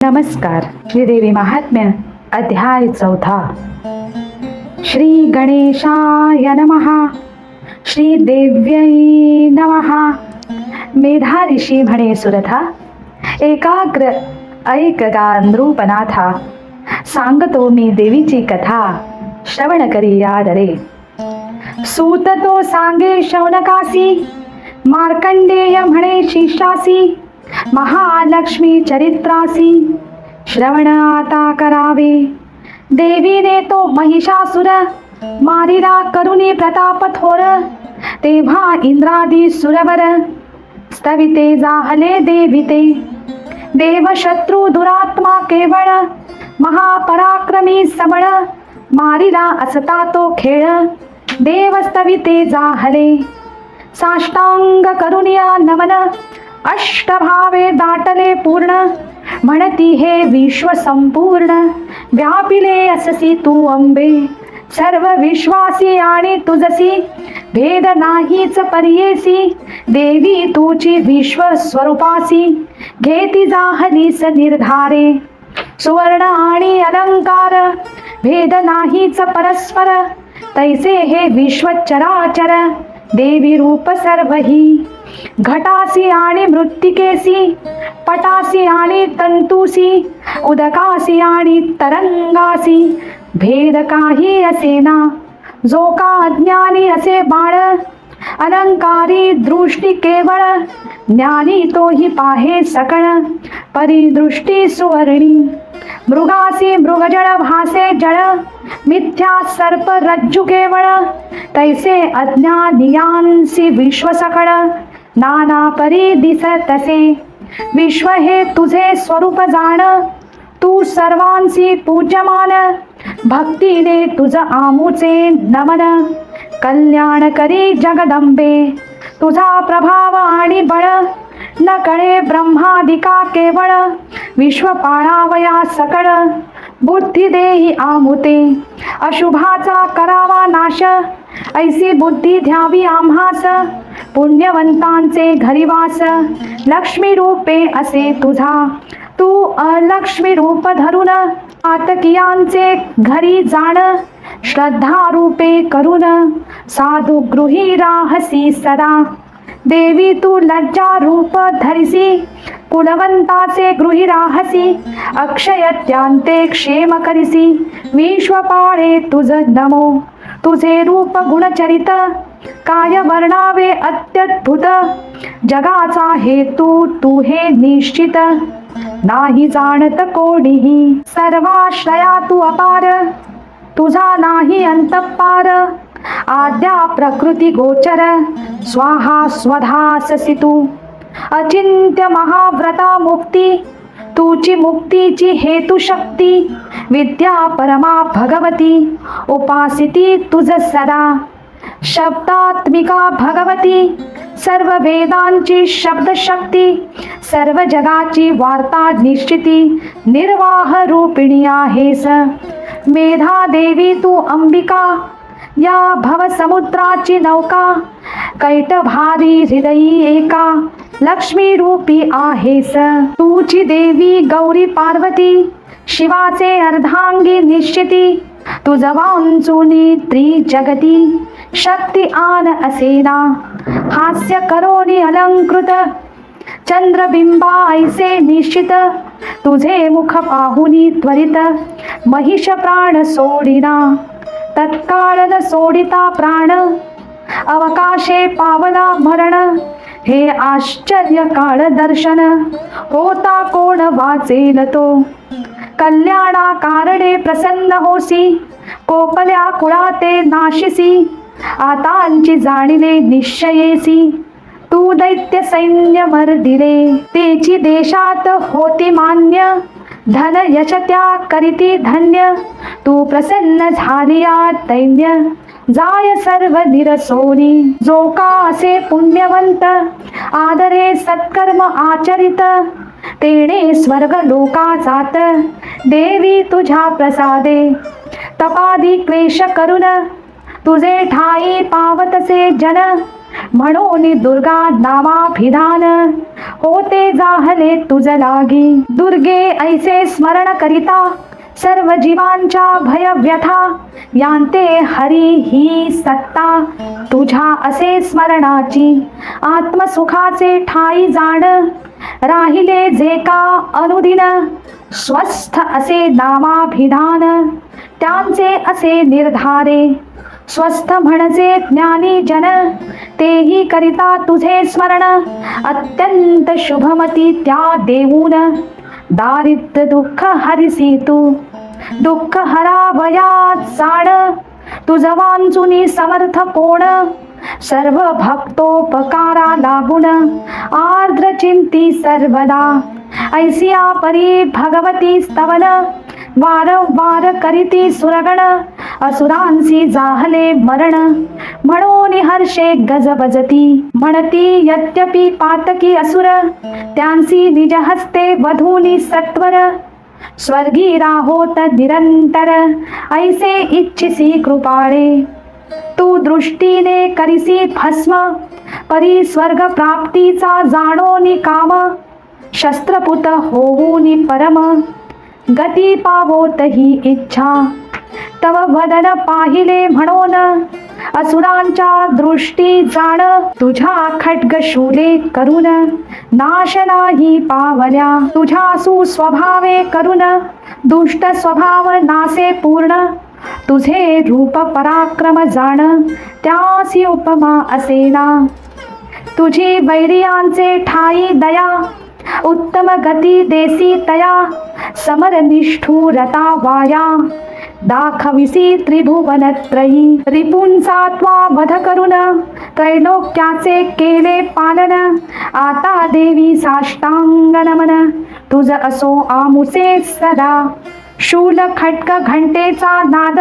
नमस्कार. श्रीदेवी महात्म्य अध्याय 4. श्री गणेशाय नमः. श्रीदेव्यै नमः. मेधा ऋषी म्हणे सुरथा, एकाग्र ऐकगा नृपनाथा, सांगतो मी देवीची कथा, श्रवण करी आदरे. सूत तो सांगे शौनकासी, मार्कंडेय म्हणे शिष्यासी, महालक्ष्मी चरित्रासी, श्रवण आता करावे. देवीने तो महिषासुर, मारिला करुणी प्रताप थोर. तेव्हा इंद्रादी सुरवर, स्तविते जाहले देविते. देव शत्रू दुरात्मा केवळ, महापराक्रमी सबळ. मारिला असता तो खेळ, देव स्तविते जाहले. साष्टांग करुणिया नमन, अष्टभावे दाटले पूर्ण. म्हणती हे विश्व संपूर्ण, व्यापिले अससी तू अंबे. सर्व विश्वासी आणि तुझसी, भेद नाहीच पर्येसी. देवी तुझी विश्व स्वरूपासी, घेती जाहलीस निर्धारे. सुवर्ण आणि अलंकार, भेद नाहीच परस्पर. तैसे हे विश्व चराचर, देवी रूप सर्वही. घटासी आणि मृत्तिकेसी, पटासी आणि तंतुसी, उदकासी आणि तरंगासी. भेद काही असेना, जो का अज्ञानी असे बाळ. अलंकारी दृष्टी केवळ, ज्ञानी तोही पाहे सकळ. परिदृष्टी सुवर्णी, मृगासी मृगजळ भासे जळ. मिथ्या सर्प रज्जू केवळ, तैसे अज्ञानियांसी विश्व सकळ. नाना परी दिसतसे, विश्व हे तुझे स्वरूप जाण. तू सर्वांसी पूज्यमान, भक्तीने तुझ आमुचे नमन. कल्याण करी जगदंबे, तुझा प्रभाव आणि बळ. न कळे ब्रह्मादिका केवळ, विश्व पाळावया सकळ. बुद्धी देही आमुते, अशुभाचा करावा नाश. ऐसी बुद्धी द्यावी आम्हास, पुण्यवंतांचे घरी वास. लक्ष्मी रूपे असे तुझा, तू अलक्ष्मी रूप धरून. आतकियांचे घरी जाण, श्रद्धा रूपे करून. साधू गृही राहसी सदा, देवी तू लज्जा रूप धरिसी. कुलवंताचे गृही राहसी, अक्षयत्यांते क्षेम करिसी. विश्व पाळे तुझ नमो, तुझे रूप गुणचरित. काय वर्णावे अत्यद्भुत, जगाचा हेतू तू हे निश्चित. नाही जाणत कोणीही, सर्वाश्रया तू अपार. तुझा नाही अंत पार, आद्या प्रकृती गोचर. स्वाहा स्वधाससी तू, अचिंत्य महाव्रता मुक्ती. तुझी मुक्तीची हेतू शक्ती, विद्या परमा भगवती. उपासिती तुझ सदा, शब्दात्मिका भगवती. सर्व वेदांची शब्द शक्ती, सर्व जगाची वार्ता निश्चिती. निर्वाह रूपिणी आहेस, मेधा देवी तू अंबिका. या भवसमुद्राची नौका, कैटभारी हृदयी एका. लक्ष्मी रूपी आहेस, तुझी देवी गौरी पार्वती. शिवाचे अर्धांगी निश्चिती, तुझ वांचुनी त्रिजगती. शक्ती आन असेना, हास्य करोनी अलंकृत. चंद्रबिंबा ऐसे निश्चित, तुझे मुख पाहुनी त्वरित. महिष प्राण सोडिना, तत्काळ न सोडिता प्राण. अवकाशे पावला मरण, हे आश्चर्य काळ दर्शन. होता कोण वाचेल तो, कल्याणा कारणे प्रसन्न होसी. कोपल्या कुळाते नाशिसी, आतांची जाणिले निश्चयेसी. तू दैत्य सैन्य मर्दिले, तेची देशात होती मान्य. धन यश त्या करीती धन्य, तू प्रसन्न झालिया दैन्य. जाय सर्व निरसोनी, जो का असे पुण्यवंत. आदरे सत्कर्म आचरित, तेणे स्वर्ग लोका जात. देवी तुझ्या प्रसादे, तपादी क्लेश करून. तुझे ठाई पावतसे जन, म्हणून दुर्गा नामाभिधान होते जाहले तुझ लागी. दुर्गे ऐसे स्मरण करिता सर्व जीवांच्या भय व्यथा यांते हरी ही सत्ता तुझ्या असे स्मरणाची. आत्मसुखाचे ठाई जाण राहिले जे का अनुदिन स्वस्थ असे नामाभिधान त्यांचे असे निर्धारे. स्वस्थ म्हणजे ज्ञानी जन तेही करिता तुझे स्मरण अत्यंत शुभमती त्या देऊन दारिद्र्य दुःख हरिसी तू. दुःख हरावया जाण तुझ वांचुनी समर्थ कोण सर्व भक्तोपकारा लागून आर्द्र चिंती सर्वदा. ऐसिया परी भगवती स्तवन वारंवार करीती सुरगण असुरांसी जाहले मरण म्हणून हर्षे गजबजती. म्हणती यद्यपि पातकी असुर त्यांसी निज हस्ते वधूनी सत्वर स्वर्गी राहोत निरंतर ऐसे इच्छिसी कृपाळे. तू दृष्टीने करिसी भस्म परी स्वर्ग प्राप्तीचा जाणोनी काम शस्त्रपुत होऊनी परम गती पावोत ही इच्छा. तव वदन पाहिले म्हणून असुरांच्या दृष्टी जाण तुझ्या खड्ग शूले करून नाश नाही पावल्या. तुझ्या सुस्वभावे करून दुष्ट स्वभाव नासे पूर्ण तुझे रूप पराक्रम जाण त्यासी उपमा असेना. तुझी वैरियांचे ठाई दया उत्तम गती देसी तया समर निष्ठुरता वाया दाखविसी त्रिभुवनत्रयी. रिपुंचा त्वा वध करून त्रैलोक्याचे केले पालन आता देवी साष्टांग नमन तुझ असो आमुचे सदा. शूल खड्ग घंटेचा नाद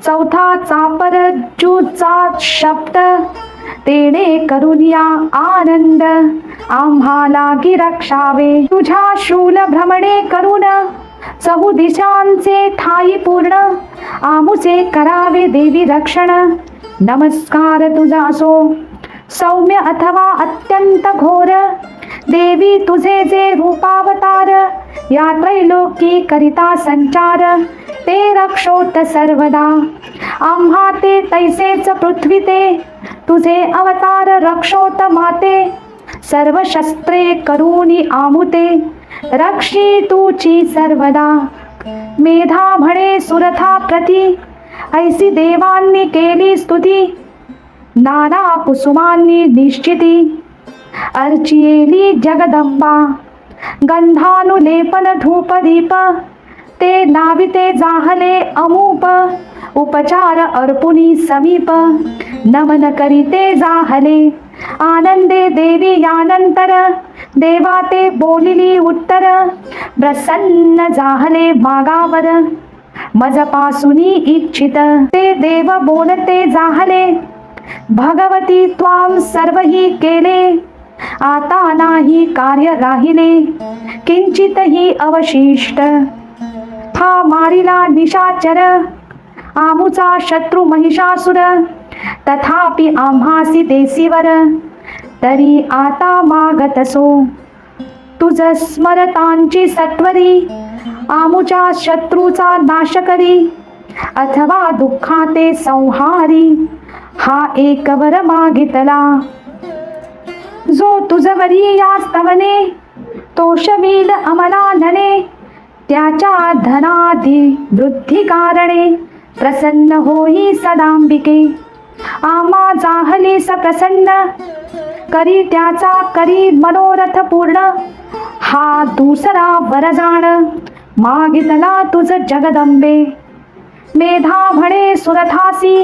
चौथा चापर जूचा शब्द तेने करून या आनंद आम्हाला की रक्षावे. तुझ्या शूल भ्रमणे करून चहू दिशांचे ठाई पूर्ण आमुचे करावे देवी रक्षण. नमस्कार तुझा असो सौम्य अथवा अत्यंत घोर देवी तुझे जे रूपावतार या त्रैलोकी करिता संचार ते रक्षोत सर्वदा. आम्हा ते तैसेच पृथ्वी ते तुझे अवतार रक्षोत माते सर्व शस्त्रे करूनी आमुते रक्षी तुची सर्वदा. मेधा म्हणे सुरथा प्रती ऐसी देवांनी केली स्तुती नाना कुसुमांनी निश्चिती अर्चियेली जगदंबा. गंधानुलेपन धूप दीप ते नाविते जाहले अमूप उपचार अर्पुनी समीप नमन करीते जाहले. आनंदे देवी यानंतर देवा ते बोलिली उत्तर प्रसन्न जाहले मागावर मजपासुनी इच्छित. ते देव बोलते जाहले भगवती त्वाम सर्वही केले आता नाही कार्य राहिले किंचितही अवशिष्ट. हा मारिला निशाचर आमुचा शत्रु महिषासुर तथापि आम्हासी देसीवर तरी आता मागतसो तुझ स्मरतांची सत्वरी आमुच्या शत्रूचा नाश करी अथवा दुःखाते संहारी हा एक वर मागितला. जो तुझवरी या स्तवने तोषवील अमलानने त्याच्या धनाधी वृद्धी कारणे प्रसन्न होई सदांबिके. आम्हा जाहली सप्रसन्न करी त्याचा करी मनोरथ पूर्ण हा दुसरा वरजाण मागितला तुझ जगदंबे. मेधा म्हणे सुरथासी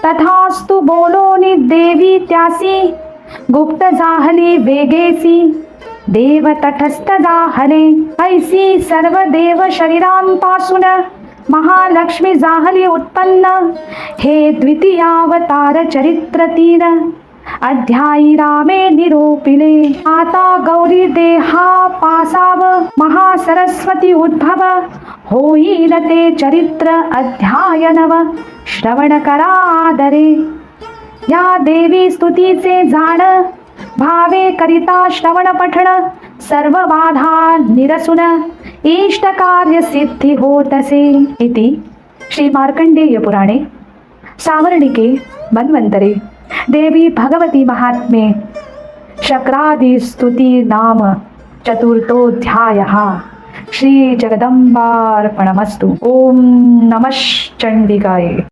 तथास्तु बोलोनी देवी त्यासी गुप्त जाहली वेगेसी देव तटस्थ जाहले. ऐसी सर्व देव शरीरांपासून महालक्ष्मी जाहली उत्पन्न हे द्वितीयावतार चरित्र 3 अध्यायी रामे निरोपिले. आता गौरी देहा पासाव महासरस्वती उद्भव होईल ते चरित्र अध्याय 9 श्रवण करा आदरे. या देवी स्तुतीचे जाण भावे करिता श्रवण पठण सर्व बाधा निरसुन इष्ट कार्य सिद्धी होतसे इति श्री मार्कंडेय पुराणे सावर्णिके मन्वन्तरे देवी भगवती महात्म्ये शक्रादि स्तुति नाम चतुर्थोऽध्यायः श्री जगदम्बार्पणमस्तु। ओम नमः चंडिकाय।